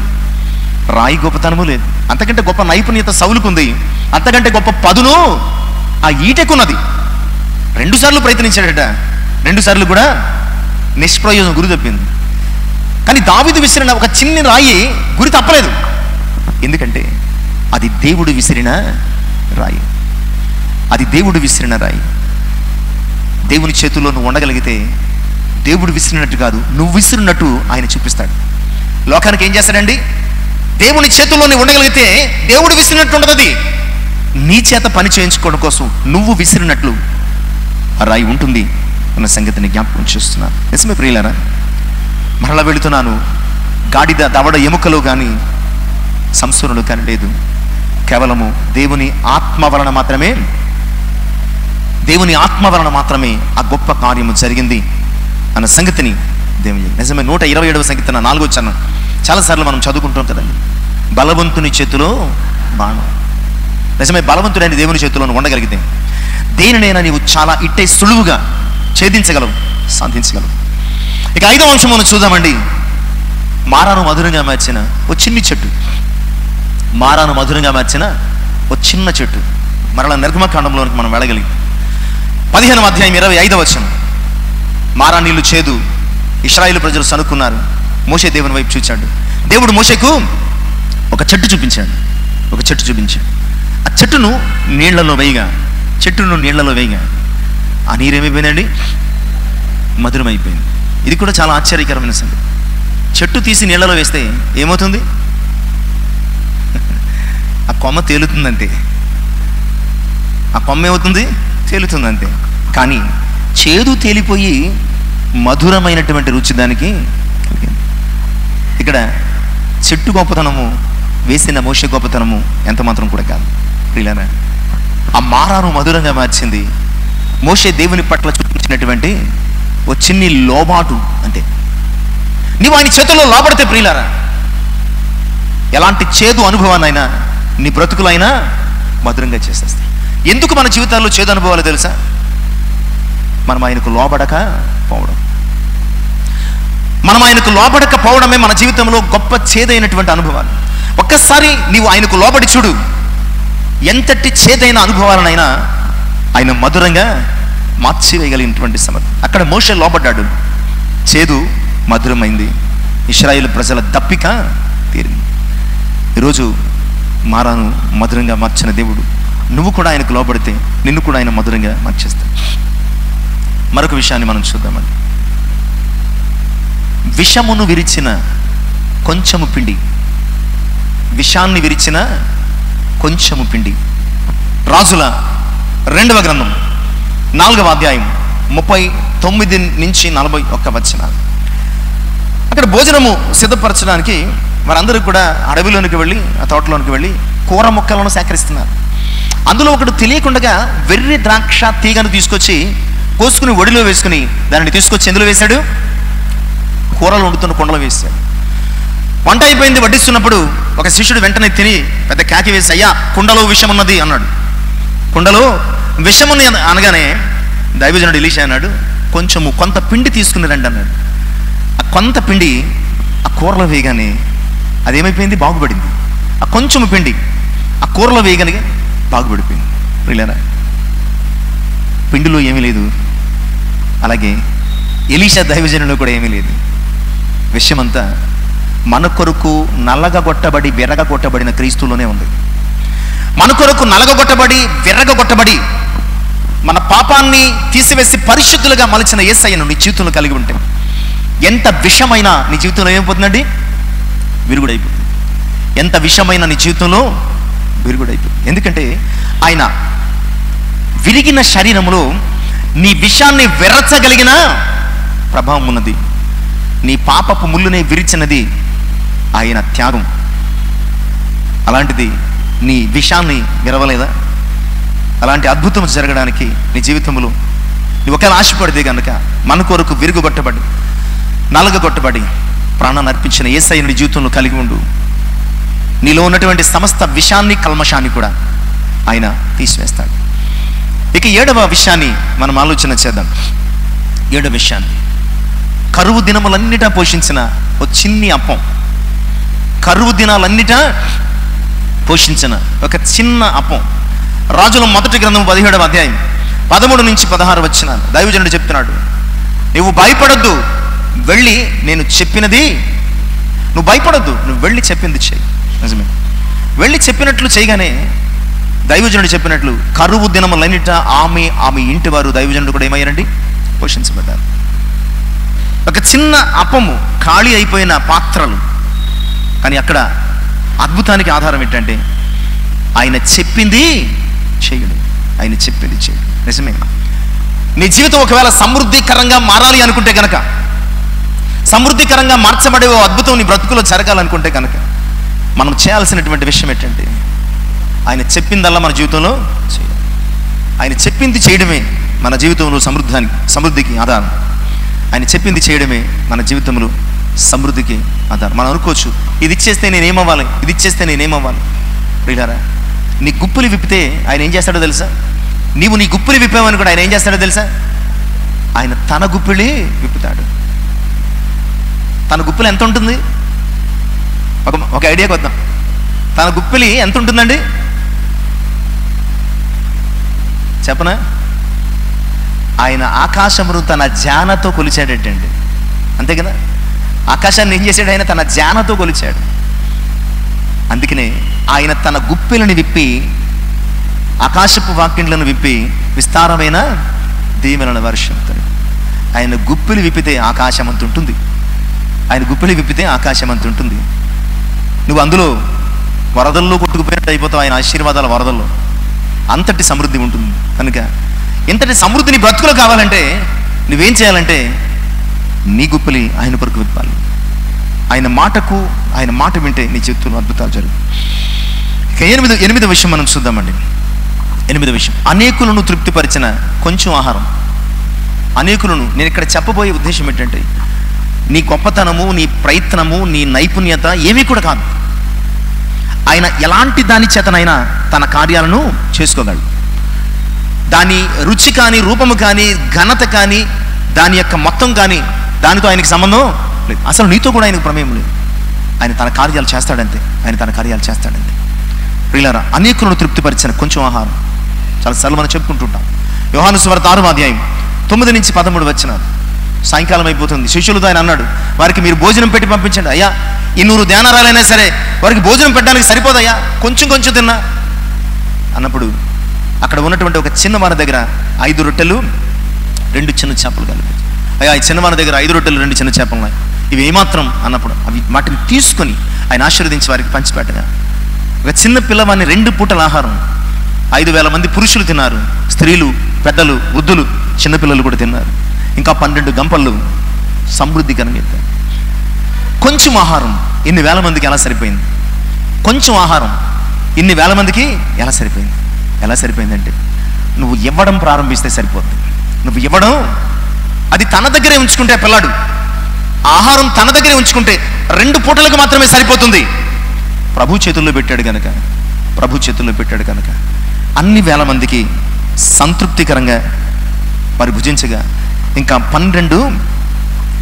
రాయి గొప్పతనము లేదు. అంతకంటే గొప్ప నైపుణ్యత సౌలుకుంది, అంతకంటే గొప్ప పదును ఆ ఈటెకున్నది. 2 సార్లు ప్రయత్నించాడట, 2 సార్లు కూడా నిష్ప్రయోజనం, గురి తప్పింది. కానీ దావీదు విసిరిన ఒక చిన్ని రాయి గురి తప్పలేదు. ఎందుకంటే అది దేవుడు విసిరిన రాయి. అది దేవుడు విసిరిన రాయి. దేవుని చేతుల్లో నువ్వు ఉండగలిగితే దేవుడు విసిరినట్టు కాదు, నువ్వు విసిరినట్టు ఆయన చూపిస్తాడు. లోకానికి ఏం చేస్తాడండి? దేవుని చేతుల్లో నువ్వు ఉండగలిగితే దేవుడు విసిరినట్టు ఉండదు. నీ చేత పని చేయించుకోవడం కోసం నువ్వు విసిరినట్లు ఆ రాయి ఉంటుంది అన్న సంగతిని జ్ఞాపకం చేస్తున్నాను. నిజమే ప్రియులారా, మరలా వెళుతున్నాను. గాడిద దవడ ఎముకలో కానీ సంసోనులో కానీ లేదు. కేవలము దేవుని ఆత్మ వలన మాత్రమే ఆ గొప్ప కార్యము జరిగింది అన్న సంగతిని దేవుని. నిజమే 127వ సంకీర్తన 4వ చరణం చాలాసార్లు మనం చదువుకుంటాం కదండి. బలవంతుని చేతిలో బాణం. నిజమే, బలవంతుడైన దేవుని చేతిలో ఉండగలిగితే దేనినైనా నీవు చాలా ఇట్టే సులువుగా ఛేదించగలవు, సాధించగలవు. ఇక 5వ అంశం మనం చూద్దామండి. మారాను మధురంగా మార్చిన ఓ చిన్ని చెట్టు. మారాను మధురంగా మార్చిన ఓ చిన్న చెట్టు. మరలా నిర్గమకాండంలోనికి మనం వెళ్ళగలిగి 15వ అధ్యాయం 25వ వచనం. మారా నీళ్లు చేదు, ఇశ్రాయేలు ప్రజలు సనుక్కున్నారు. మోషే దేవుని వైపు చూచాడు. దేవుడు మోషేకు ఒక చెట్టు చూపించాడు. ఆ చెట్టును నీళ్లలో వేయగా ఆ నీరేమైపోయిందండి? మధురమైపోయింది. ఇది కూడా చాలా ఆశ్చర్యకరమైన సంగతి. చెట్టు తీసి నీళ్లలో వేస్తే ఏమవుతుంది? ఆ కొమ్మ తేలుతుందంతే. ఆ కొమ్మ ఏమవుతుంది? తేలుతుందంతే. కానీ చేదు తేలిపోయి మధురమైనటువంటి రుచి దానికి కలిగింది. ఇక్కడ చెట్టు గొప్పతనము, వేసిన మోషే గొప్పతనము ఎంత మాత్రం కూడా కాదు. ప్రియులారా, ఆ మారాను మధురంగా మార్చింది మోషే దేవుని పట్ల చూపించినటువంటి ఓ చిన్ని లోబాటు అంతే. నీవు ఆయన చేతుల్లో లోబడితే ప్రియులారా, ఎలాంటి చేదు అనుభవాన్నైనా నీ బ్రతుకులైనా మధురంగా చేసేస్తాయి. ఎందుకు మన జీవితాల్లో చేదు అనుభవాలు తెలుసా? మనం ఆయనకు లోబడక పోవడం. మనం ఆయనకు లోబడకపోవడమే మన జీవితంలో గొప్ప చేదైనటువంటి అనుభవాలు. ఒక్కసారి నీవు ఆయనకు లోబడి చూడు, ఎంతటి చేదైన అనుభవాలనైనా ఆయన మధురంగా మార్చివేయగలిగినటువంటి సమర్థ. అక్కడ మోషే లోబడ్డాడు, చేదు మధురమైంది, ఇశ్రాయేలు ప్రజల దప్పిక తీరింది. ఈరోజు మారాను మధురంగా మార్చిన దేవుడు, నువ్వు కూడా ఆయనకు లోబడితే నిన్ను కూడా ఆయన మధురంగా మార్చేస్తాడు. మరొక విషయాన్ని మనం చూద్దామండి. విషమును విరిచిన కొంచెము పిండి, విషాన్ని విరిచిన కొంచెము పిండి. రాజుల 2వ గ్రంథం 4వ అధ్యాయం 39 నుంచి 41 వచనాలు. అక్కడ భోజనము సిద్ధపరచడానికి వారందరూ కూడా అడవిలోనికి వెళ్ళి, ఆ తోటలోనికి వెళ్ళి కూర మొక్కలను సేకరిస్తున్నారు. అందులో ఒకడు తెలియకుండా వెర్రి ద్రాక్ష తీగను తీసుకొచ్చి కోసుకుని ఒడిలో వేసుకుని దానిని తీసుకొచ్చి ఎందులో వేశాడు? కూరలు వండుతున్న కుండలో వేశాడు. వంట అయిపోయింది, వడ్డిస్తున్నప్పుడు ఒక శిష్యుడు వెంటనే తిని పెద్ద కాకి వేసి, అయ్యా కుండలో విషం ఉన్నది అన్నాడు. కుండలో విషముని అనగానే దైవజనుడు ఎలీషా అన్నాడు, కొంత పిండి తీసుకుని రండి అన్నాడు. ఆ కొంత పిండి ఆ కూరలో వేయగానే అదేమైపోయింది? బాగుపడింది. ఆ కొంచెము పిండి ఆ కూరలో వేయగానే బాగుపడిపోయింది. ప్రియులారా, పిండిలో ఏమీ లేదు, అలాగే ఎలీషా దైవజనుడు కూడా ఏమీ లేదు. విషయమంతా మన కొరకు నల్లగొట్టబడి విరగొట్టబడిన క్రీస్తులోనే ఉంది. మన కొరకు నలగొట్టబడి విరగొట్టబడి మన పాపాన్ని తీసివేసి పరిశుద్ధులుగా మలిచిన యేసయ్యను నీ జీవితంలో కలిగి ఉంటే ఎంత విషమైన నీ జీవితంలో ఏమైపోతుందండి? విరుగుడైపోతుంది. ఎంత విషమైన నీ జీవితంలో విరుగుడైపోతుంది. ఎందుకంటే ఆయన విరిగిన శరీరములో నీ విషాన్ని విరచగలిగిన ప్రభావం ఉన్నది. నీ పాపపు ముళ్ళునే విరిచినది ఆయన త్యాగం. అలాంటిది నీ విషాన్ని విరవలేదా? అలాంటి అద్భుతం జరగడానికి నీ జీవితంలో నువ్వు ఒకవేళ ఆశపడితే కనుక మన కొరకు విరుగుగొట్టబడి నలగొట్టబడి ప్రాణాన్ని అర్పించిన యేసయ్య నీ జీవితంలో కలిగి ఉండు. నీలో ఉన్నటువంటి సమస్త విషాన్ని కల్మషాన్ని కూడా ఆయన తీసివేస్తాడు. ఇక 7వ విషయాన్ని మనం ఆలోచన చేద్దాం. 7వ విషయాన్ని, కరువు దినములన్నిటా పోషించిన ఒక చిన్ని అప్పం. కరువు దినాలన్నిటా పోషించిన ఒక చిన్న అప్పం. రాజుల 1వ గ్రంథం 17వ అధ్యాయం 13 నుంచి 16 వచనాలు దైవజనుడు చెప్తున్నాడు, నువ్వు భయపడొద్దు, వెళ్ళి నేను చెప్పినది, నువ్వు భయపడొద్దు, నువ్వు వెళ్ళి చెప్పింది చెయ్యి. నిజమే, వెళ్ళి చెప్పినట్లు చేయగానే దైవజనుడు చెప్పినట్లు కరువు దినములన్నిట ఆమె ఇంటి వారు దైవజనుడు కూడా ఏమయ్యారండి? పోషించబడ్డారు. ఒక చిన్న అప్పము, ఖాళీ అయిపోయిన పాత్రలు. కానీ అక్కడ అద్భుతానికి ఆధారం ఏంటంటే ఆయన చెప్పింది చేయడు, ఆయన చెప్పింది చేయడు. నిజమే, నీ జీవితం ఒకవేళ సమృద్ధికరంగా మారాలి అనుకుంటే కనుక, సమృద్ధికరంగా మార్చబడే ఓ అద్భుతం నీ బ్రతుకులో జరగాలనుకుంటే కనుక మనం చేయాల్సినటువంటి విషయం ఏంటంటే ఆయన చెప్పిందల్లా మన జీవితంలో చేయాలి. ఆయన చెప్పింది చేయడమే మన జీవితంలో సమృద్ధికి ఆధారం. ఆయన చెప్పింది చేయడమే మన జీవితంలో సమృద్ధికి ఆధారం. మనం అనుకోవచ్చు, ఇది ఇచ్చేస్తే నేనేమవ్వాలి, ఇది ఇచ్చేస్తే నేనేమవ్వాలి. ప్రియులారా, నీ గుప్పులు విప్పితే ఆయన ఏం చేస్తాడో తెలుసా? నీవు నీ గుప్పులు విప్పావని కూడా ఆయన ఏం చేస్తాడో తెలుసా? ఆయన తన గుప్పిలి విప్పుతాడు. తన గుప్పిలి ఎంత ఉంటుంది? ఒక ఐడియాకి వద్దాం. తన గుప్పిలి ఎంత ఉంటుందండి చెప్పనా? ఆయన ఆకాశమును తన జానతో కొలిచాడటండి. అంతే కదా, ఆకాశాన్ని ఏం చేశాడు? ఆయన తన జానతో కొలిచాడు. అందుకనే ఆయన తన గుప్పిలను విప్పి, ఆకాశపు వాక్యంలను విప్పి విస్తారమైన దీవెనల వర్షిస్తాడు. ఆయన గుప్పిలు విప్పితే ఆకాశం అంత ఉంటుంది. ఆయన గుప్పిలు విప్పితే ఆకాశం అంత ఉంటుంది. నువ్వు అందులో వరదల్లో కొట్టుకుపోయినట్టు అయిపోతావు. ఆయన ఆశీర్వాదాల వరదల్లో అంతటి సమృద్ధి ఉంటుంది. కనుక ఇంతటి సమృద్ధిని బ్రతుకులు కావాలంటే నువ్వేం చేయాలంటే నీ గుప్పలి ఆయన కొరకు విప్పాలి. ఆయన మాట వింటే నీ జీవితంలో అద్భుతాలు జరుగుతాయి. ఇక 8వ విషయం మనం చూద్దామండి. 8వ విషయం, అనేకులను తృప్తిపరిచిన కొంచెం ఆహారం. అనేకులను, నేను ఇక్కడ చెప్పబోయే ఉద్దేశం ఏంటంటే నీ గొప్పతనము, నీ ప్రయత్నము, నీ నైపుణ్యత ఏమీ కూడా కాదు. ఆయన ఎలాంటి దాని చేతనైనా తన కార్యాలను చేసుకోగలడు. దాని రుచి కానీ, రూపము కానీ, ఘనత కానీ, దాని యొక్క మొత్తం కానీ, దానితో ఆయనకి సంబంధం లేదు. అసలు నీతో కూడా ఆయనకు ప్రమేయం లేదు. ఆయన తన కార్యాలు చేస్తాడంతే. ఆయన తన కార్యాలు చేస్తాడంతే. ప్రియులారా, అనేకులను తృప్తిపరిచిన కొంచెం ఆహారం చాలాసార్లు మనం చెప్పుకుంటుంటాం. యోహాను సువార్త 6వ అధ్యాయం 9 నుంచి 13 వచనాలు. సాయంకాలం అయిపోతుంది. శిష్యులతో ఆయన అన్నాడు, వారికి మీరు భోజనం పెట్టి పంపించండి. అయ్యా, 200 ధ్యానారాలైనా సరే వారికి భోజనం పెట్టడానికి సరిపోదయ్యా, కొంచెం కొంచెం తిన్నా అన్నప్పుడు అక్కడ ఉన్నటువంటి ఒక చిన్నవారి దగ్గర 5 రొట్టెలు 2 చిన్న చేపలు కలిపి, అయ్యా, ఈ చిన్నవారి దగ్గర 5 రొట్టెలు 2 చిన్న చేపలు ఉన్నాయి, ఇవి ఏమాత్రం అన్నప్పుడు అవి వాటిని తీసుకొని ఆయన ఆశీర్వదించి వారికి పంచిపెట్టగా, ఒక చిన్న పిల్లవాడిని 2 పూటల ఆహారం 5,000 మంది పురుషులు తిన్నారు. స్త్రీలు, పెద్దలు, వృద్ధులు, చిన్నపిల్లలు కూడా తిన్నారు. ఇంకా 12 గంపలు సమృద్ధికరంగా ఎత్తారు. కొంచెం ఆహారం ఇన్ని వేల మందికి ఎలా సరిపోయింది? కొంచెం ఆహారం ఇన్ని వేల మందికి ఎలా సరిపోయింది? ఎలా సరిపోయిందంటే, నువ్వు ఇవ్వడం ప్రారంభిస్తే సరిపోద్ది. నువ్వు ఇవ్వడం, అది తన దగ్గరే ఉంచుకుంటే, పిల్లాడు ఆహారం తన దగ్గరే ఉంచుకుంటే 2 పూటలకు మాత్రమే సరిపోతుంది. ప్రభు చేతుల్లో పెట్టాడు కనుక, ప్రభు చేతుల్లో పెట్టాడు కనుక అన్ని వేల మందికి సంతృప్తికరంగా వారు భుజించగా ఇంకా 12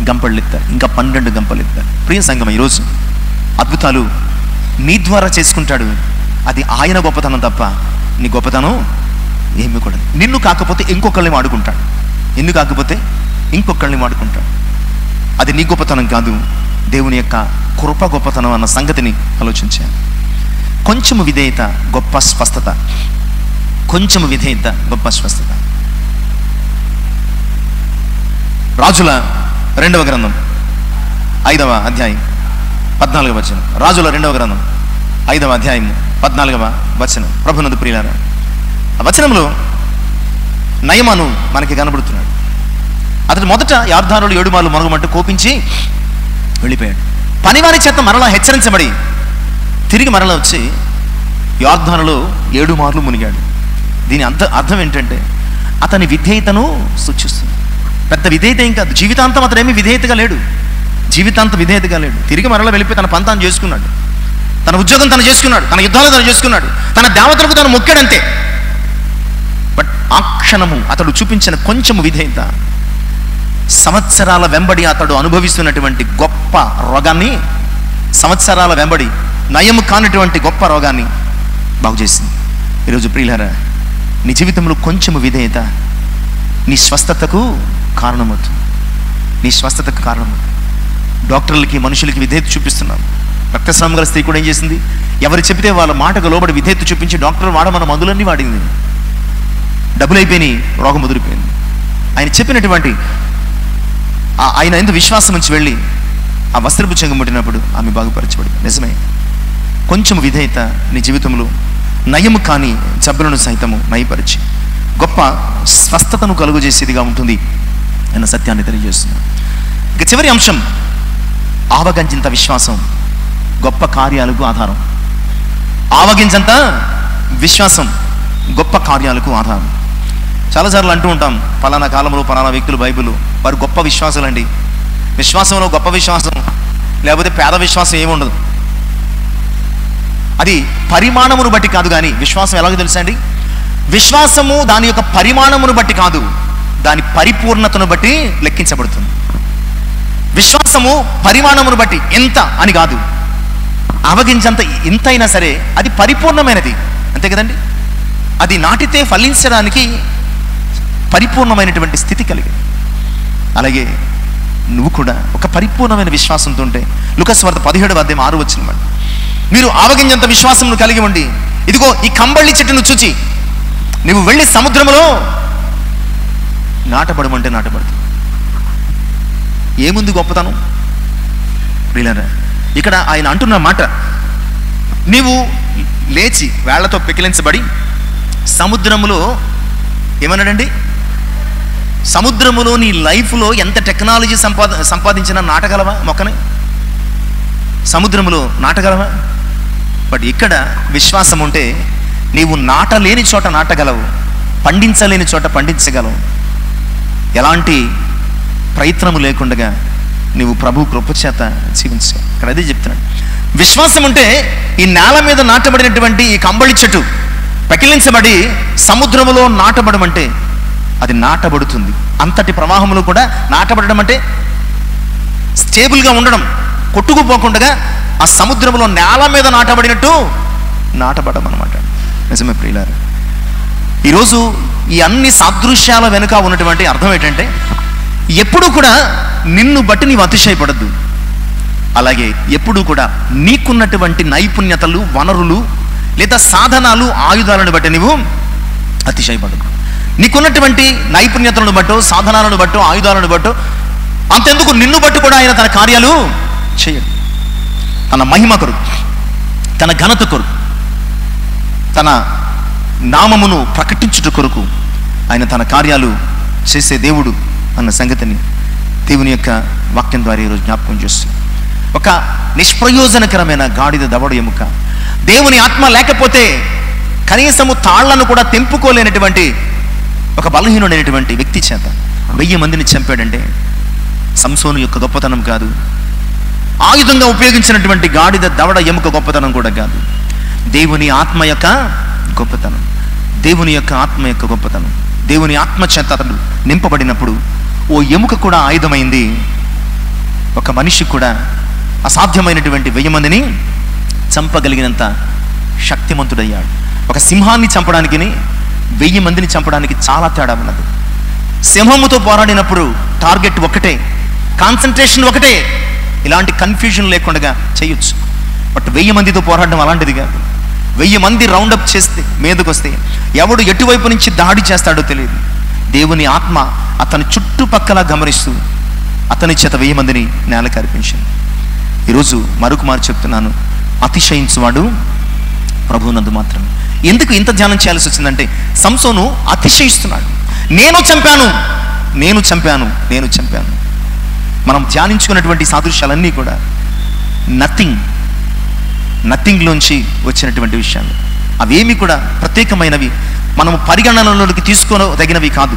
గంపలు ఎత్తారు. ఇంకా 12 గంపలు ఎత్తారు. ప్రియ సంగమ, ఈరోజు అద్భుతాలు నీ ద్వారా చేసుకుంటాడు. అది ఆయన గొప్పతనం తప్ప నీ గొప్పతనం ఏమి కూడా. నిన్ను కాకపోతే ఇంకొకళ్ళని వాడుకుంటాడు. నిన్ను కాకపోతే ఇంకొకళ్ళని వాడుకుంటాడు. అది నీ గొప్పతనం కాదు, దేవుని యొక్క కృప గొప్పతనం అన్న సంగతిని ఆలోచించాను. కొంచెము విధేయత గొప్ప స్వస్థత. కొంచెము విధేయత గొప్ప స్వస్థత. రాజుల 2వ గ్రంథం 5వ అధ్యాయం 14వ వచనం. రాజుల 2వ గ్రంథం 5వ అధ్యాయం 14వ వచనం. ప్రభునందు ప్రియులారా, ఆ వచనంలో నయమాను మనకి కనబడుతున్నాడు. అతడు మొదట యార్దానులు 7 మార్లు మునగమంటూ కోపించి వెళ్ళిపోయాడు. పనివారి చేత మరలా హెచ్చరించబడి తిరిగి మరలా వచ్చి యార్దానులో 7 మార్లు మునిగాడు. దీని అర్థం ఏంటంటే, అతని విధేయతను సూచిస్తుంది. పెద్ద విధేయత ఏం కాదు. జీవితాంతం అతనేమీ విధేయతగా లేడు. జీవితాంతం విధేయతగా లేడు. తిరిగి మరలా వెళ్ళిపోయి తన పని తాను చేసుకున్నాడు. తన ఉద్యోగం తను చేసుకున్నాడు. తన యుద్ధాలు తను చేసుకున్నాడు. తన దేవతలకు తను మొక్కాడంతే. బట్ ఆ క్షణము అతడు చూపించిన కొంచెము విధేయత సంవత్సరాల వెంబడి అతడు అనుభవిస్తున్నటువంటి గొప్ప రోగాన్ని, సంవత్సరాల వెంబడి నయము కానటువంటి గొప్ప రోగాన్ని బాగు చేసింది. ఈరోజు ప్రియులారా, నీ జీవితంలో కొంచెము విధేయత నీ స్వస్థతకు కారణమవుతుంది. నీ స్వస్థతకు కారణమవుతుంది. డాక్టర్లకి, మనుషులకి విధేయత చూపిస్తున్నాం. రక్తస్రావం గల స్త్రీ కూడా ఏం చేసింది? ఎవరు చెబితే వాళ్ళ మాటకు లోబడి విధేయత చూపించి డాక్టర్ వాడమన్న మందులన్నీ వాడింది. డబ్బులు అయిపోయినాయి, రోగం ముదిరిపోయింది. ఆయన చెప్పినటువంటి ఆయన ఎందుకు విశ్వాసం నుంచి వెళ్ళి ఆ వస్త్రపు చెంగు ముట్టినప్పుడు ఆమె బాగుపరచబడింది. నిజమే, కొంచెం విధేయత నీ జీవితంలో నయము కాని జబ్బులను సైతము నయపరిచి గొప్ప స్వస్థతను కలుగు చేసేదిగా ఉంటుంది అన్న సత్యాన్ని తెలియజేస్తున్నాను. ఇక చివరి అంశం, ఆవగించంత విశ్వాసం గొప్ప కార్యాలకు ఆధారం. ఆవగించంత విశ్వాసం గొప్ప కార్యాలకు ఆధారం. చాలాసార్లు అంటూ ఉంటాం, ఫలానా కాలంలో ఫలానా వ్యక్తులు బైబిల్ వారు గొప్ప విశ్వాసులండి. విశ్వాసంలో గొప్ప విశ్వాసం లేకపోతే పేద విశ్వాసం ఏముండదు. అది పరిమాణమును బట్టి కాదు. కానీ విశ్వాసం ఎలాగో తెలుసా అండి? విశ్వాసము దాని యొక్క పరిమాణమును బట్టి కాదు, దాని పరిపూర్ణతను బట్టి లెక్కించబడుతుంది. విశ్వాసము పరిమాణమును బట్టి ఎంత అని కాదు, అవగించంత ఎంతైనా సరే అది పరిపూర్ణమైనది. అంతే కదండి? అది నాటితే ఫలించడానికి పరిపూర్ణమైనటువంటి స్థితి కలిగి. అలాగే నువ్వు కూడా ఒక పరిపూర్ణమైన విశ్వాసంతో ఉంటే, లూకాసు వార్త 17వ అధ్యాయం 6వ వచనం, మీరు ఆవగించంత విశ్వాసమును కలిగి ఉండి, ఇదిగో ఈ కంబళి చెట్టును చూచి నువ్వు వెళ్ళి సముద్రములో నాటబడమంటే నాటబడుతుంది. ఏముంది గొప్పతనం? ప్రియులారా, ఇక్కడ ఆయన అంటున్న మాట, నీవు లేచి వేళ్లతో పెకిలించబడి సముద్రములో ఏమన్నాడండి? సముద్రములో నీ లైఫ్లో ఎంత టెక్నాలజీ సంపాదించినా నాటగలవా? మొక్కని సముద్రములో నాటగలవా? బట్ ఇక్కడ విశ్వాసం ఉంటే నీవు నాటలేని చోట నాటగలవు, పండించలేని చోట పండించగలవు. ఎలాంటి ప్రయత్నము లేకుండా నువ్వు ప్రభు కృపచేత జీవించగలవు. ఇక్కడ అదే చెప్తున్నాడు. విశ్వాసం ఉంటే ఈ నేల మీద నాటబడినటువంటి ఈ కంబళి చెట్టు పెకిలించబడి సముద్రములో నాటబడడం అంటే అది నాటబడుతుంది. అంతటి ప్రవాహంలో కూడా నాటబడడం అంటే స్టేబుల్గా ఉండడం, కొట్టుకుపోకుండా ఆ సముద్రంలో నేల మీద నాటబడినట్టు నాటబడడం అనమాట. నిజమే ప్రియులారా, ఈరోజు ఈ అన్ని సాదృశ్యాల వెనుక ఉన్నటువంటి అర్థం ఏంటంటే, ఎప్పుడు కూడా నిన్ను బట్టి నీవు అతిశయపడద్దు. అలాగే ఎప్పుడు కూడా నీకున్నటువంటి నైపుణ్యతలు, వనరులు లేదా సాధనాలు, ఆయుధాలను బట్టి నీవు అతిశయపడదు. నీకున్నటువంటి నైపుణ్యతలను బట్టో, సాధనాలను బట్టో, ఆయుధాలను బట్టో, అంతెందుకు నిన్ను బట్టి కూడా ఆయన తన కార్యాలు చేయడు. తన మహిమ కొరకు, తన ఘనత కొరకు, తన నామమును ప్రకటించుట కొరకు ఆయన తన కార్యాలు చేసే దేవుడు అన్న సంగతిని దేవుని యొక్క వాక్యం ద్వారా ఈరోజు జ్ఞాపకం చేస్తుంది. ఒక నిష్ప్రయోజనకరమైన గాడిద దవడ ఎముక, దేవుని ఆత్మ లేకపోతే కనీసము తాళ్లను కూడా తెంపుకోలేనటువంటి ఒక బలహీనుడైనటువంటి వ్యక్తి చేత 1000 మందిని చంపాడంటే సంసోను యొక్క గొప్పతనం కాదు, ఆయుధంగా ఉపయోగించినటువంటి గాడిద దవడ ఎముక గొప్పతనం కూడా కాదు, దేవుని ఆత్మ యొక్క గొప్పతనం. దేవుని యొక్క ఆత్మ యొక్క గొప్పతనం. దేవుని ఆత్మ చేత అతడు నింపబడినప్పుడు ఓ ఎముక కూడా ఆయుధమైంది. ఒక మనిషి కూడా అసాధ్యమైనటువంటి 1000 మందిని చంపగలిగినంత శక్తిమంతుడయ్యాడు. ఒక సింహాన్ని చంపడానికి 1000 మందిని చంపడానికి చాలా తేడా ఉన్నది. సింహముతో పోరాడినప్పుడు టార్గెట్ ఒకటే, కాన్సన్ట్రేషన్ ఒకటే, ఇలాంటి కన్ఫ్యూజన్ లేకుండా చేయొచ్చు. బట్ 1000 మందితో పోరాడడం అలాంటిది కాదు. 1000 మంది రౌండప్ చేస్తే, మీదకి వస్తే ఎవడు ఎటువైపు నుంచి దాడి చేస్తాడో తెలియదు. దేవుని ఆత్మ అతని చుట్టుపక్కల గమనిస్తూ అతని చేత 1000 మందిని నేలకు అర్పించింది. ఈరోజు మరొక మారు చెప్తున్నాను, అతిశయించువాడు ప్రభువునందు మాత్రమే. ఎందుకు ఇంత ధ్యానం చేయాల్సి వచ్చిందంటే, సంసోను అతిశయిస్తున్నాడు. నేను చంపాను, నేను చంపాను, నేను చంపాను. మనం ధ్యానించుకున్నటువంటి సాదృశ్యాలన్నీ కూడా నథింగ్లోంచి వచ్చినటువంటి విషయాలు. అవేమి కూడా ప్రత్యేకమైనవి, మనము పరిగణనలోకి తీసుకోదగినవి కాదు.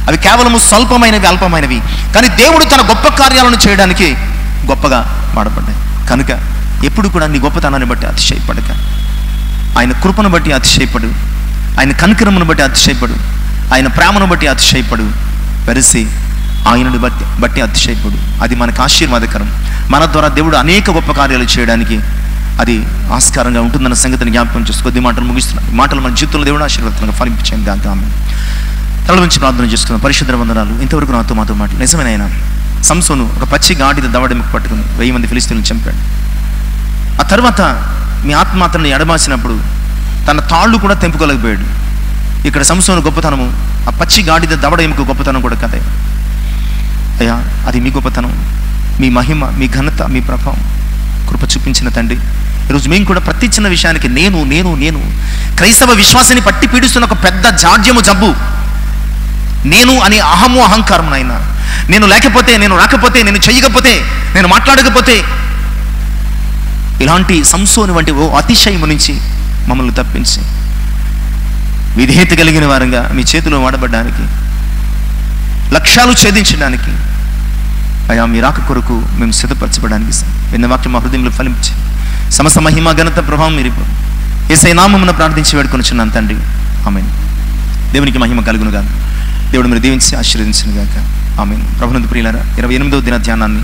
అవి కేవలము స్వల్పమైనవి, అల్పమైనవి. కానీ దేవుడు తన గొప్ప కార్యాలను చేయడానికి గొప్పగా వాడబడ్డాయి. కనుక ఎప్పుడు కూడా నీ గొప్పతనాన్ని బట్టి అతిశయపడక, ఆయన కృపను బట్టి అతిశయపడు, ఆయన కనికరమును బట్టి అతిశయపడు, ఆయన ప్రేమను బట్టి అతిశయపడు, వెరసి ఆయనను బట్టి అతిశయపడు. అది మనకు ఆశీర్వాదకరం. మన ద్వారా దేవుడు అనేక గొప్ప కార్యాలు చేయడానికి అది ఆస్కారంగా ఉంటుందన్న సంగతిని జ్ఞాపకం చేస్తూ కొద్ది మాటలు ముగిస్తున్నాను. మాటలు మన జీవితంలో దేవుడు ఆశీర్వాదంగా ఫలింపించాను గాక. ఆమేన్. తల నుంచి ప్రార్థన చేసుకున్నాం. పరిశుద్ధ వందనాలు. ఇంతవరకు మాతో మాటలు నిజమైన ఆయన సంసోను ఒక పచ్చి గాడిద దవడెముక పట్టుకుని 1000 మంది ఫిలిష్తీయులను చంపాడు. ఆ తర్వాత మీ ఆత్మ అతన్ని ఎడమాసినప్పుడు తన తాళ్ళు కూడా తెంపుకోలేకపోయాడు. ఇక్కడ సంసోను గొప్పతనము ఆ పచ్చి గాడిద దవడ ఎముక గొప్పతనం కూడా కదే. అయ్యా, అది మీ గొప్పతనం, మీ మహిమ, మీ ఘనత, మీ ప్రభావం, కృప చూపించిన తండ్రి. ఈరోజు మేము కూడా ప్రతి చిన్న విషయానికి నేను నేను నేను క్రైస్తవ విశ్వాసాన్ని పట్టి పీడిస్తున్న ఒక పెద్ద జాడ్యము జబ్బు, నేను అనే అహము, అహంకారం. నాయన, నేను లేకపోతే, నేను రాకపోతే, నేను చెయ్యకపోతే, నేను మాట్లాడకపోతే, ఇలాంటి సంసోను వంటి ఓ అతిశయము నుంచి మమ్మల్ని తప్పించి విధేయత కలిగిన వారంగా మీ చేతిలో వాడబడ్డానికి, లక్ష్యాలు ఛేదించడానికి, అయా మీ రాక కొరకు మేము సిద్ధపరచబడానికి విన్న వాక్యం మా హృదయంలో ఫలించి సమస్త మహిమ, ఘనత, ప్రభావం మీరు యేసయ్య నామమున ప్రార్థించి వేడుకొనుచున్నాను తండ్రి. ఆమేన్. దేవునికి మహిమ కలుగును గాక. దేవుడు మీరు దీవించి ఆశీర్వదించును గాక. ఆమేన్. ప్రభునందు ప్రియులారా, 28వ దిన ధ్యానాన్ని